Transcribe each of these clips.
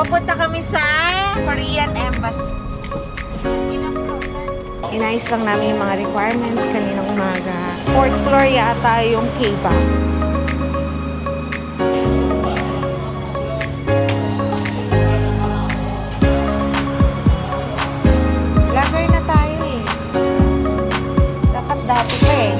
Papunta kami sa Korean Embassy. Inayos lang namin yung mga requirements kaninang umaga. 4th floor yata yung K-Ba. Lagay na tayo eh. Dapat dati pa eh.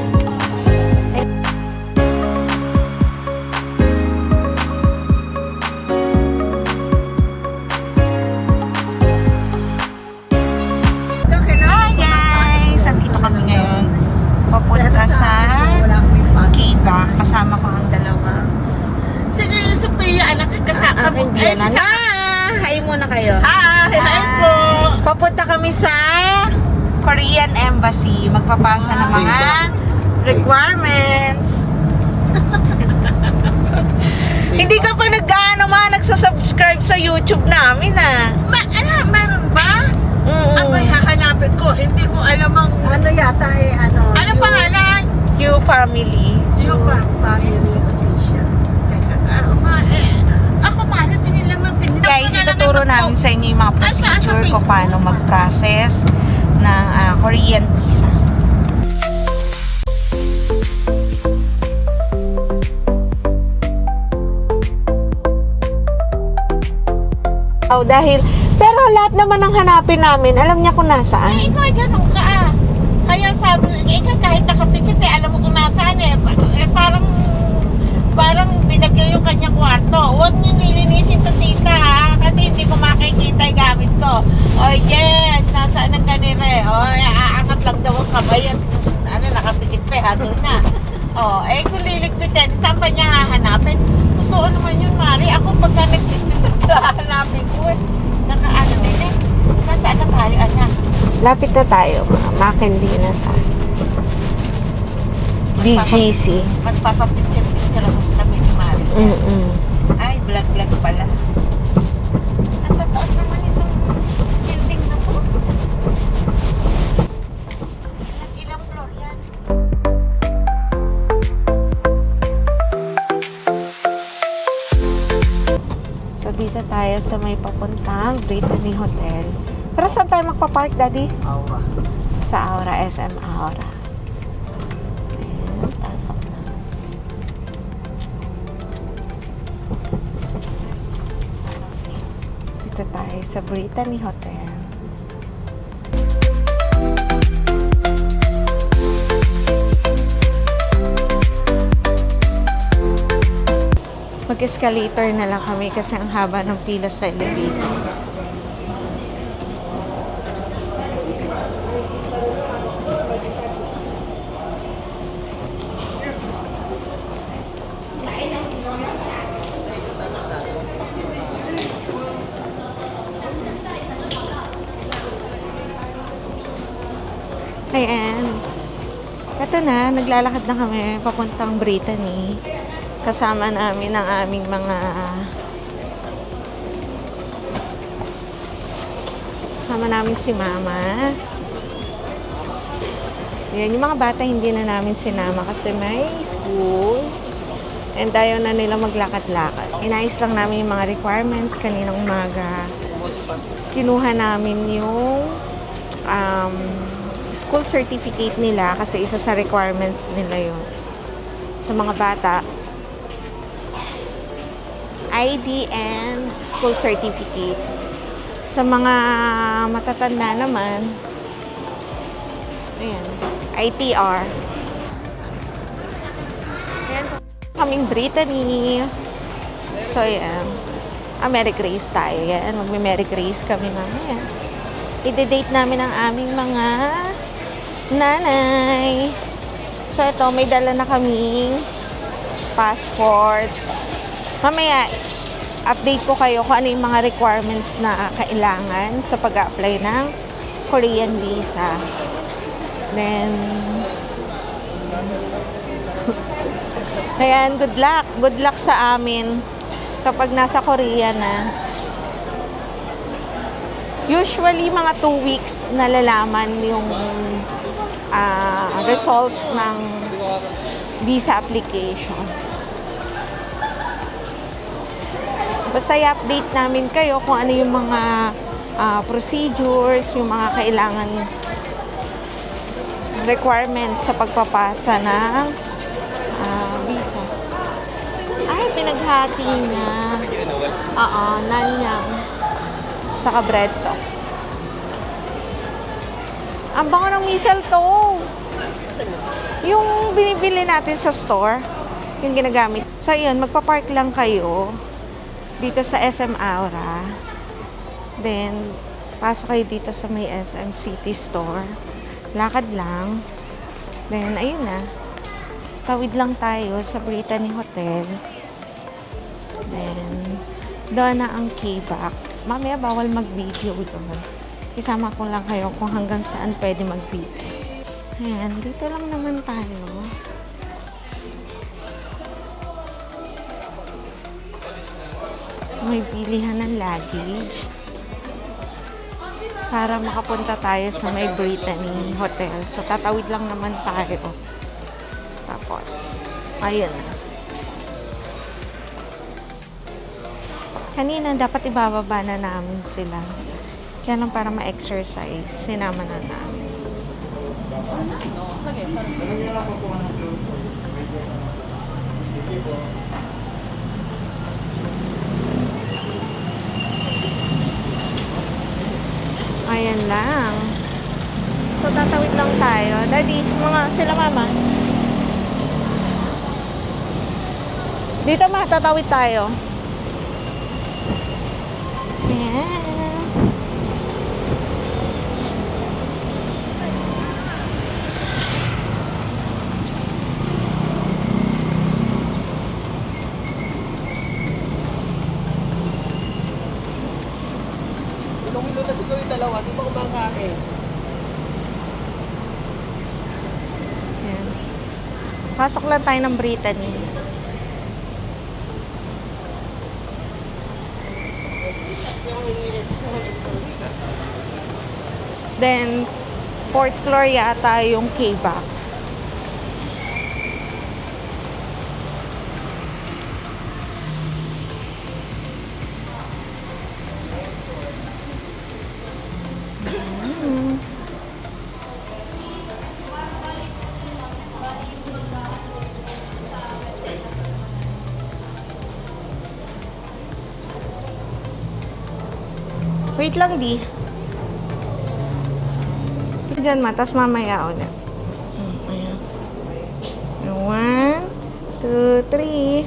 Papunta sa K-Ba. Kasama ko ang dalawa. Sige, Sophia, anak yung kasama. Aking biyanan. Hi muna kayo. Hello po. Papunta kami sa Korean Embassy. Magpapasa ng mga requirements. Hindi ka pa nagsasubscribe sa YouTube namin Meron ba? Abay, hahanapin ko. Hindi ko alam ang... Ano yata eh, ano? Ano pangalan? You Family. Yung Family Patricia. Ako mahal, tingin lang ng pinag. Guys, ituturo namin sa inyo yung mga procedure kung paano mag-process ng Korean visa. Pero lahat naman ang hanapin namin, alam niya kung nasaan. Ikaw ay ganun ka. Kaya sabi, ikaw kahit nakapikit alam mo kung nasaan parang binagyo yung kanyang kwarto. Huwag niyo nilinisin to tita kasi hindi ko makikita yung gamit ko. Oh yes, nasaan ang ganire? Aangat lang daw ang kamay at nakapikit pa, doon na. Kung liligpitin, saan pa niya hahanapin? Totoo naman yun, Mari. Ako pagka nagligpitin, hahanapin ko nakaano din eh. Nasaan na tayo, anak? Lapit na tayo, Makindi na tayo. BGC. Magpapapicture-picture ako kami ni Mari. Ay, vlog-vlog pala. Ang tataas naman itong building na to. Ilang floor yan? So, dito tayo sa may papuntang Brittany Hotel. Pero saan tayo magpa-park, Daddy? Aura. Sa Aura, SM Aura. So, yan, pasok na. Dito tayo sa Brittany Hotel. Mag-escalator na lang kami kasi ang haba ng pila sa elevator. Ayan. Ito na, naglalakad na kami papuntang Brittany. Kasama namin ang aming mga kasama namin si Mama. Yan, yung mga bata hindi na namin sinama kasi may school and ayaw na nila maglakad-lakad. Inayos lang namin yung mga requirements kaninang umaga. Kinuha namin yung school certificate nila kasi isa sa requirements nila yun. Sa mga bata, ID and school certificate. Sa mga matatanda naman, ayan, ITR. Ayan, kaming Brittany. So, ayan. Merry Grace tayo. Ayan, magme-Merry Grace kami mamaya. I-date namin ang aming mga nanay. So, ito, may dala na kaming passports. Mamaya, update ko kayo kung ano yung mga requirements na kailangan sa pag-apply ng Korean visa. Then, ayan, good luck. Good luck sa amin kapag nasa Korea na. Usually, mga 2 weeks nalalaman yung result ng visa application. Basta i-update namin kayo kung ano yung mga procedures, yung mga kailangan requirements sa pagpapasa ng visa. Ay, pinaghati na. Oo, nanyang. Sa kabreto. Ang bango ng mistletoe. Yung binibili natin sa store, yung ginagamit. So, yun, magpa-park lang kayo dito sa SM Aura. Then, pasok kayo dito sa may SM City Store. Lakad lang. Then, ayun na. Tawid lang tayo sa Brittany Hotel. Then, doon na ang K-back. Mamaya bawal mag-video doon. Isama ko lang kayo kung hanggang saan pwede mag-video. Ayan, dito lang naman tayo. So, may bilihan ng luggage. Para makapunta tayo sa may Brittany Hotel. So, tatawid lang naman tayo. Tapos, ayun. Kanina, dapat ibababa na namin sila. Kaya lang para ma-exercise, sinama na namin. Ayan lang. So, tatawid lang tayo. Daddy, sila mama. Dito ma, tatawid tayo. Ayan. Ilang kilo na siguro yung dalawa, di pa kumakain. Ayan. Pasok lang tayo ng Brittany. Then, 4th floor yata yung K-back. Wait lang, di. Diyan ma, tas mamaya ulit. Ayan. 1, 2, 3.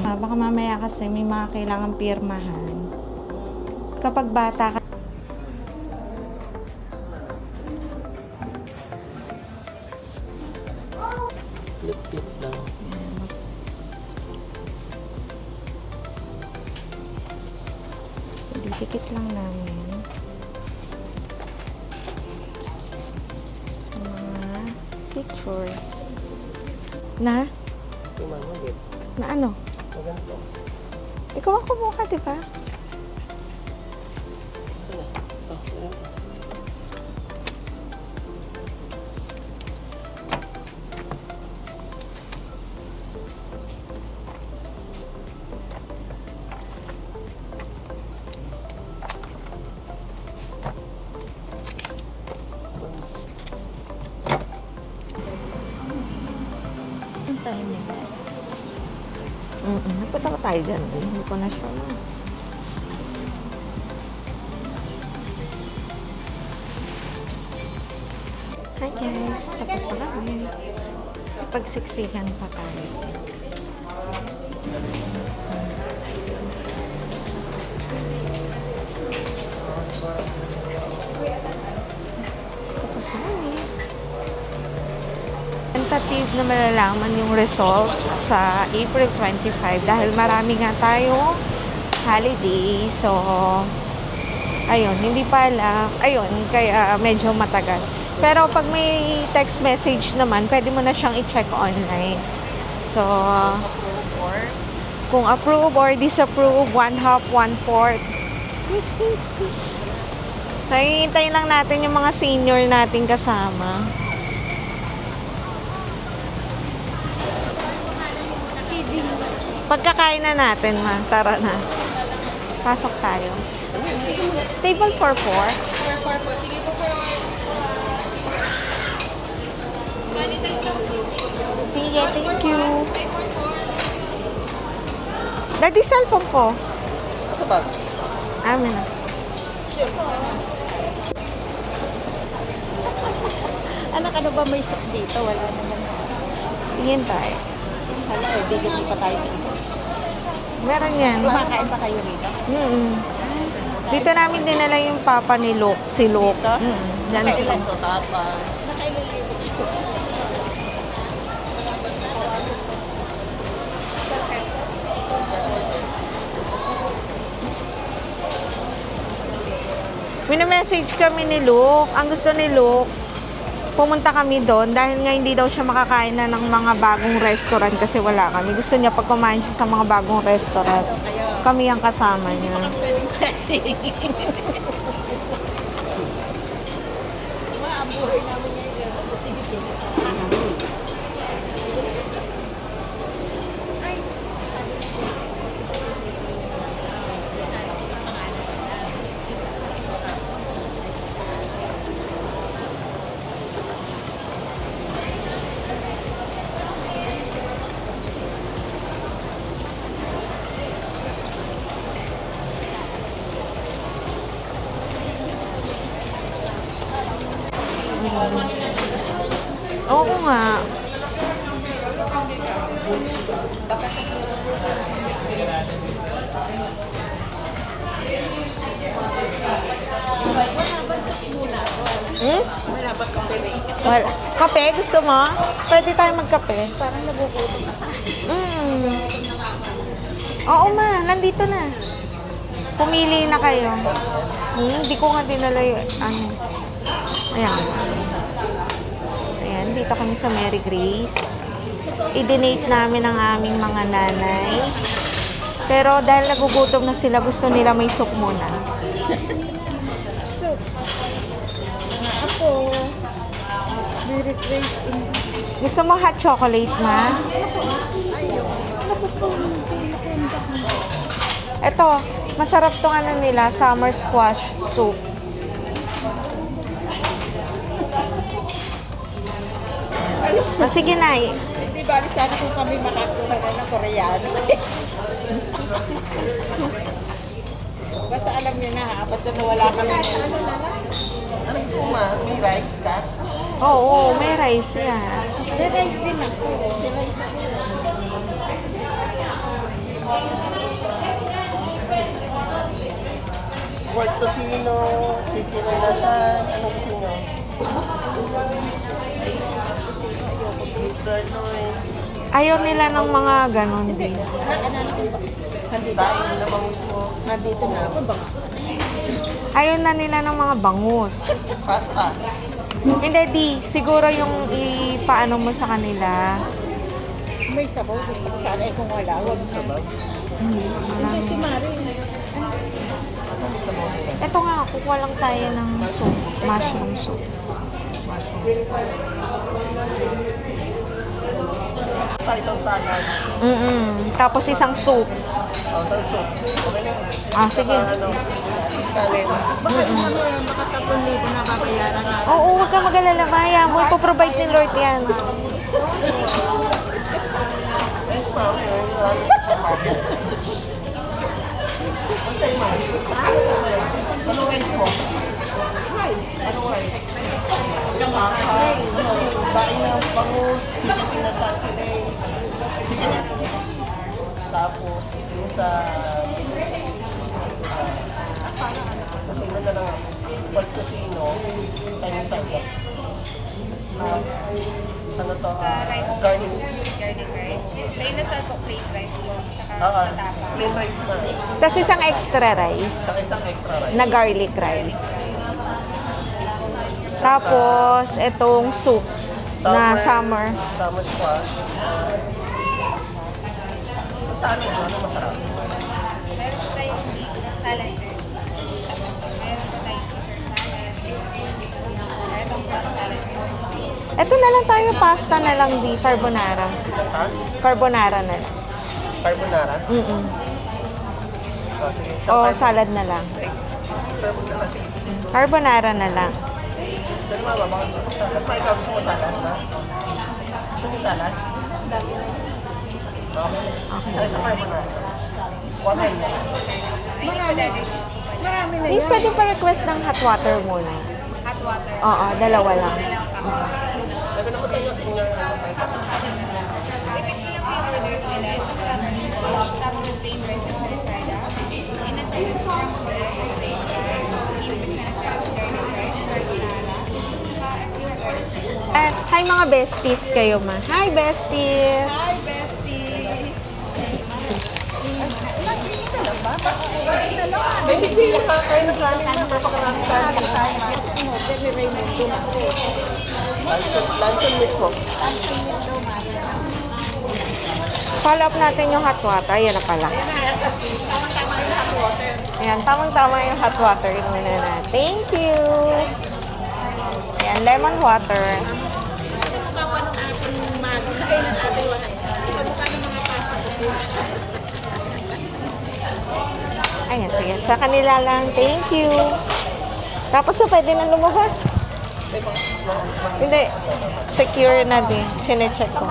Baka mamaya kasi may mga kailangan pirmahan. Kapag bata ka, Lip-lip lang. didikit lang namin. Mga pictures. Na? Yung mga lip. Na ano? Maganto. Ikaw ang kumuha, di ba? Puntahin niya. Nagpunta ko tayo dyan. Hindi ko na sure. Hi guys! Tapos na kami. Ipagsiksikan pa tayo. Tapos na kami. Tentative na malalaman yung result sa April 25 dahil marami nga tayo holiday. So, ayun, hindi pala, ayun, kaya medyo matagal. Pero pag may text message naman, pwede mo na siyang i-check online. So, kung approve or disapprove, 1/2, 1/4. So, hihintayin lang natin yung mga senior nating kasama. Pagkakain na natin, ma. Tara na. Pasok tayo. Table for 4. Sige, thank you. Daddy, cellphone ko. Sa bag. Amin na. Anak, ano ba may sak dito? Wala naman. Tingin tayo. Hala, eh, di pa tayo sa iba. Meron yan. Kumakain pa kayo rito? Dito namin dinala yung papa ni Luke. Si Luke. Yan si Ito, tapa. Nakailan libo. Message kami ni Luke. Ang gusto ni Luke, pumunta kami doon dahil nga hindi daw siya makakain na ng mga bagong restaurant kasi wala kami. Gusto niya pag kumain siya sa mga bagong restaurant, kami ang kasama niya. Pwedeng kasi. Ang buhay namin ngayon. Sige. Oo nga. Hmm? Wala ba kape rito? Well, kape, gusto mo? Pwede tayo magkape. Parang nagugutom na tayo. Oo ma, nandito na. Pumili na kayo. Hindi ko nga dinala yung ano. Ayan. Ayan, dito kami sa Mary Grace. I-donate namin ang aming mga nanay. Pero dahil nagugutom na sila, gusto nila may soup muna. Ako, Mary Grace in Gusto mo hot chocolate, ma? Ito, masarap tong ano nila, summer squash soup. O, sige na. Hindi ba, sana kung kami makakuha na ng Koreano. Basta alam niyo na ha, basta nawala kami. Ano gusto mo, ma? May rice ka? Oo, may rice yan. May rice din ako. May rice ako. Pork tocino, chicken inasal, ano gusto nyo? Beef sirloin, Ayaw nila ng mga ganon din. daing na bangus mo, Nandito na ako, bangus pa. Ayaw na nila ng mga bangus. pasta. Hindi, di. Siguro yung ipaano mo sa kanila. May sabaw. Sana eh kung wala, huwag na. Hindi si Mari. Ano sa mga nila? Ito nga, kukuha lang tayo ng soup. Mushroom soup. Sa isang salad. Tapos isang soup. O, sa soup. Okay na. Ah, sige. Saka ano, kanin. Bakit kami baka 10,000 na babayaran na? Oo, huwag ka mag-alala, Maya. Mo ipoprovide ni Lord yan. Yes, ma. Okay, basta yun, ma. Ano rice mo? Rice. Ano rice? Daing na bangus, chicken inasal fillet. Chicken. Tapos, yung sa... Tocino na lang. Pork tocino, Chinese salad. Ano to? Garlic. Garlic rice. Sa inasal po, plain rice po. Tsaka Oo, sa tapa. plain rice ma. Tapos isang extra rice Saka isang extra rice. na garlic rice. Tapos, itong soup na summer. Summer squash. Sa salad, ano masarap? Meron po tayong salad, sir. Meron po tayong Caesar salad. Meron po salad. Ito na lang tayo, pasta na lang di, carbonara. Ha? Carbonara na lang. Carbonara? Mm-mm. Oh, sige. O salad na lang. Carbonara, sige. Carbonara na lang. Saan mama, baka gusto mo salad? Ma, ikaw gusto mo salad, ba? Gusto mo salad? Okay. Ay, sa carbonara. Water na. Marami na Please, yan. pwede pa request ng hot water muna. Hot water. Oo, dalawa lang. Dalawang cup. Ito naman sa inyo, senior. Repeat ko lang yung orders nila. Isang summer squash, tapos with plain rice at sarisada. In a second scrambled egg with plain rice. Sinipit sa scrambled garlic rice, carbonara. Tsaka extra garlic rice. Hi mga besties kayo ma. Hi besties! Hi, bestie. Nag-iisa lang ba? Bakit na lang? Ay, hindi nakakain ng kanin na. Napakarami kanin. Order ni Raymond Dumato. Luncheon meat ko. Follow up natin yung hot water. Ayan na pala. Ayan, tamang-tama yung hot water. Inumin na. Thank you! Ayan, lemon water. Ayan, sige. Sa kanila lang. Thank you. Tapos pwede na lumabas. Hindi. Secure na din. Chine-check ko.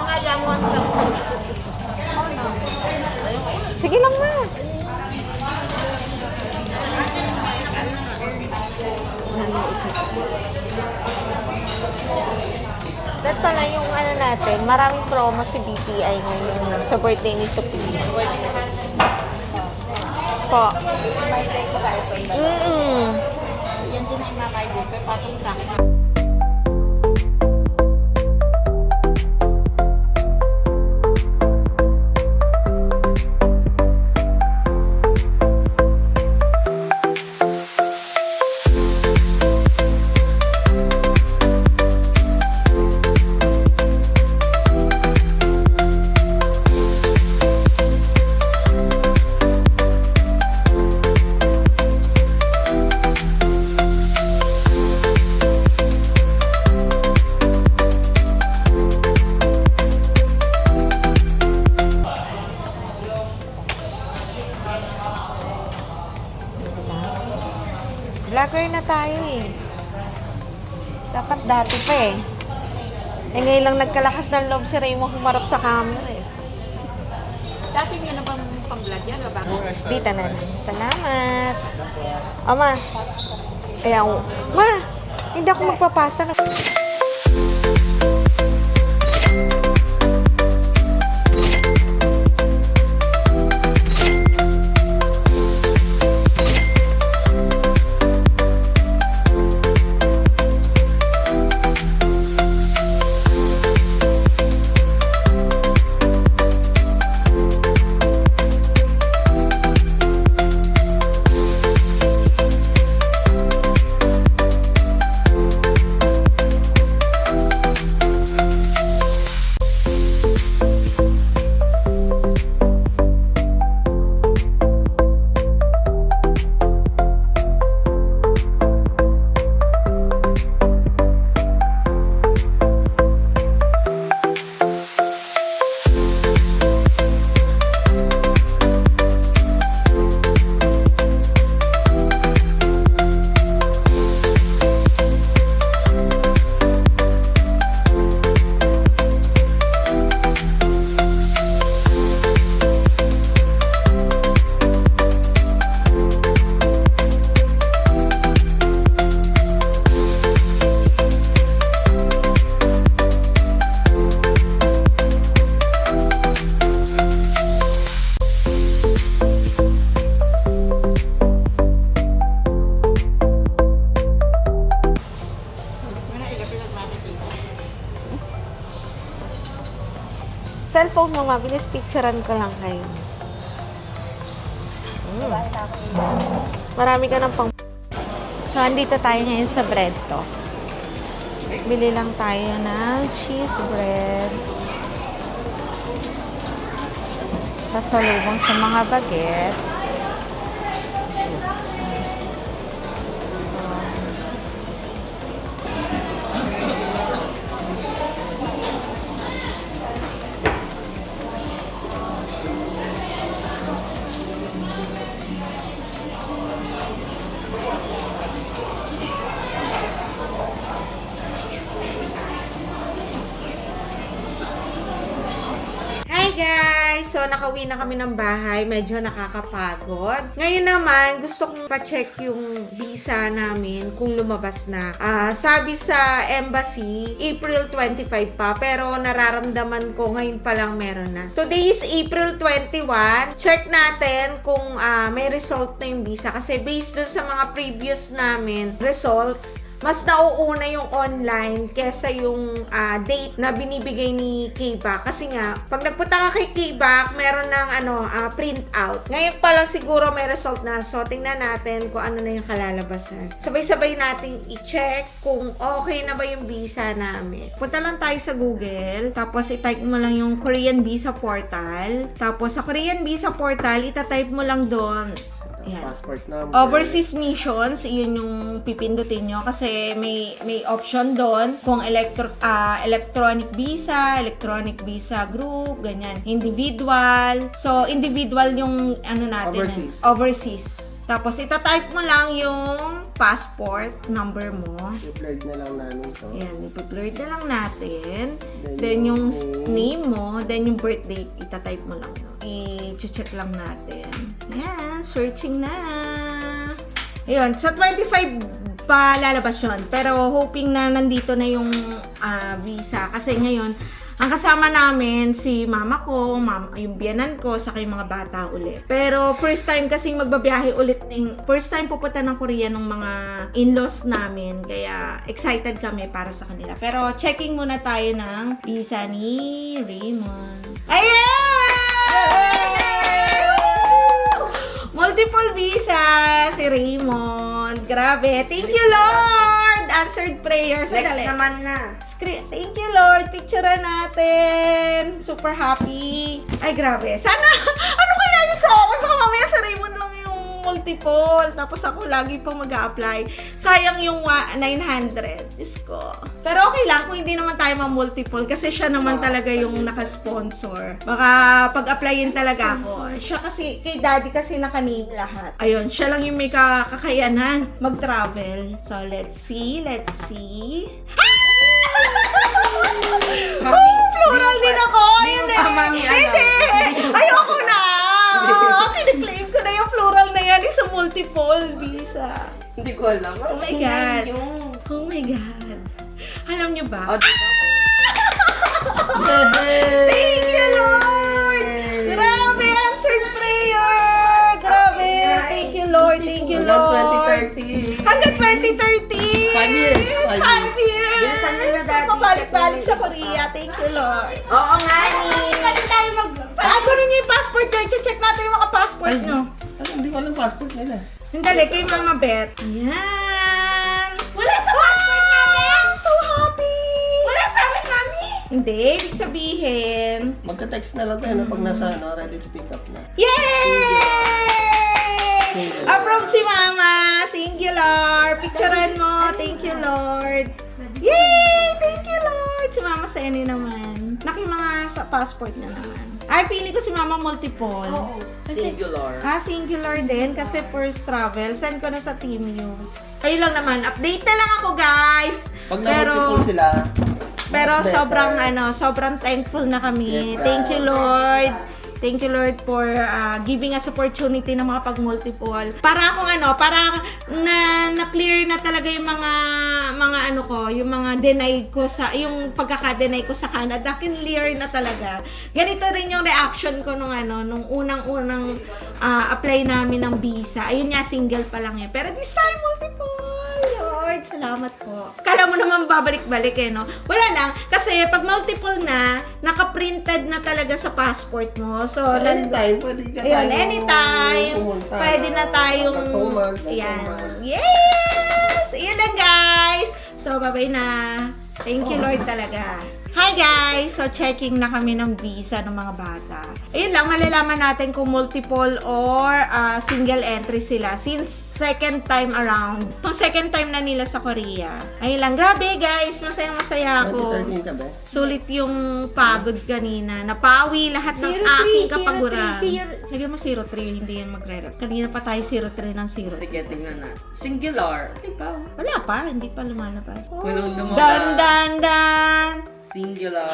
Sige lang na. Ito na yung ano natin. Maraming promo si BPI ngayon sa birthday ni Sophie. Po. Yan din ay mamay dito, patong sa akin. Vlogger na tayo eh. Dapat dati pa eh. Eh ngayon lang nagkalakas ng loob si Raymond humarap sa camera eh. Dati nyo na bang pang-vlog yan o bago? Dita na lang. Salamat. Ama. Kaya, ma, hindi ako magpapasa na. Cellphone mo, mabilis picturean ko lang kayo. Marami ka ng pang... So, andito tayo ngayon sa bread to. Bili lang tayo ng cheese bread. Pasalubong sa mga bagets. So, nakauwi na kami ng bahay. Medyo nakakapagod. Ngayon naman, gusto kong pa-check yung visa namin kung lumabas na. Sabi sa embassy, April 25 pa. Pero nararamdaman ko ngayon pa lang meron na. Today is April 21. Check natin kung may result na yung visa. Kasi based dun sa mga previous namin results, mas nauuna yung online kesa yung date na binibigay ni K-Back. Kasi nga, pag nagpunta ka kay K-Back, meron ng print out. Ngayon pa lang siguro may result na. So, tingnan natin kung ano na yung kalalabasan. Sabay-sabay nating i-check kung okay na ba yung visa namin. Punta lang tayo sa Google. Tapos, i-type mo lang yung Korean Visa Portal. Tapos, sa Korean Visa Portal, ita-type mo lang doon. Ayan. Passport number. Overseas missions, yun yung pipindutin nyo kasi may option doon kung electronic visa group, ganyan. Individual. So, individual yung natin. Overseas. Tapos, itatype mo lang yung passport number mo. I-blurred na lang namin to. Ayan, ipa-blurred na lang natin. Then, yung name mo, then yung birth date, itatype mo lang. I-check lang natin. Ayan, searching na. Ayun, sa 25 pa lalabas yun. Pero hoping na nandito na yung visa. Kasi ngayon, ang kasama namin, si mama ko, yung biyanan ko, saka yung mga bata ulit. Pero first time kasi magbabiyahe ulit. First time pupunta ng Korea ng mga in-laws namin. Kaya excited kami para sa kanila. Pero checking muna tayo ng visa ni Raymond. Ayan! Multiple visa si Raymond. Grabe. Thank you, Lord! Answered prayers. Next naman na. Thank you, Lord. Picture natin. Super happy. Ay, grabe. Sana, ano kaya yung sa akin? Baka mamaya sa Raymond lang yung multiple. Tapos ako lagi pang mag-a-apply. Sayang yung 900. Diyos ko. Pero okay lang kung hindi naman tayo ma-multiple kasi siya naman talaga yung nakasponsor. Baka pag-applyin talaga ako. Siya kasi, kay daddy kasi naka-name lahat. Ayun, siya lang yung may kakayanan mag-travel. So, let's see. Plural din ako. Hindi. Ayoko na. Kiniklaim ko na yung plural na yan sa multiple visa. Hindi ko alam. Oh my God. Oh my God. Alam niyo ba? Thank you, Lord! Grabe, answered prayer! Grabe, thank you, Lord. Thank you, Lord. 2030. Hanggang 2030! 5 years. 5 years! Bilisan mo na, Daddy. Pabalik-balik sa Korea. Thank you, Lord. Oo nga ni. Pwede tayo Kunin niyo yung passport nyo. I-check natin yung mga passport nyo. Hindi ko alam passport nila. Hindali, kay Mama Beth. Ayan. Wala sa passport namin! I'm so happy! Wala sa amin, Mami! Hindi, ibig sabihin. Magka-text na lang tayo pag nasa ready to pick up na. Yay! Approve si Mama. Singular. Picturean mo. Thank you, Lord. Yay! Thank you, Lord. Si Mama Seni naman. Mga sa passport na naman. Ay, feeling ko si Mama multiple. Oo. Singular. Singular din kasi first travel. Send ko na sa team yun. Ayun lang naman. Update na lang ako, guys. Pag na-multiple sila, Pero mas better. sobrang thankful na kami. Yes, Thank you, God. Lord. Thank you, Lord, for giving us opportunity na makapag-multiple. Para akong para na-clear na talaga yung mga yung mga deny ko yung pagkaka-deny ko sa Canada. Clear na talaga. Ganito rin yung reaction ko nung unang-unang apply namin ng visa. Ayun nga, single pa lang Pero this time, multiple. Lord, salamat po. Kala mo naman babalik-balik no? Wala lang. Kasi pag multiple na, naka-printed na talaga sa passport mo. So, anytime, pwede ka tayong anytime. pumunta. Pwede na tayong... Ayan. Yes! Iyan lang, guys. So, bye-bye na. Thank you, Lord, talaga. Hi, guys! So, checking na kami ng visa ng mga bata. Ayun lang, malalaman natin kung multiple or single entry sila since second time around. Pang second time na nila sa Korea. Ayun lang, grabe, guys! Masayang-masaya ako. 2013 ka ba? Sulit yung pagod kanina. Napawi lahat ng aking kapaguran. Lagyan mo 03, hindi yan magre-rep. Kanina pa tayo 03 ng 03. Sige, tingnan na. Singular. Diba? Wala pa, hindi pa lumalabas. Walang lumabas. Dan! Singular.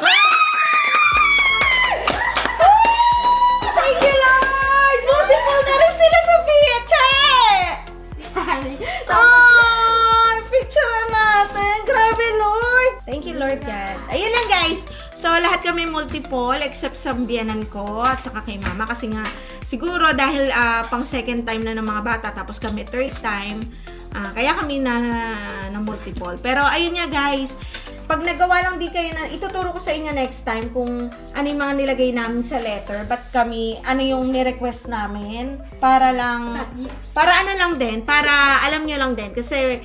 lahat kami multiple except sa biyanan ko at saka kay mama kasi nga siguro dahil pang second time na ng mga bata tapos kami third time, kaya kami na multiple. Pero ayun nga guys, pag nagawa lang di kayo na, ituturo ko sa inyo next time kung ano yung mga nilagay namin sa letter, ba't kami, ano yung ni-request namin, para lang, para ano lang din, para alam nyo lang din, kasi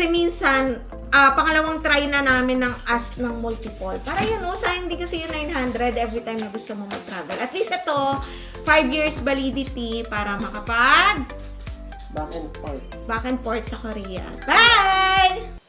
minsan, pangalawang try na namin ng as ng multiple. Para yun, sayang di kasi yung 900 every time na gusto mo mag-travel. At least ito, 5 years validity para makapag Back and forth. back and forth sa Korea. Bye!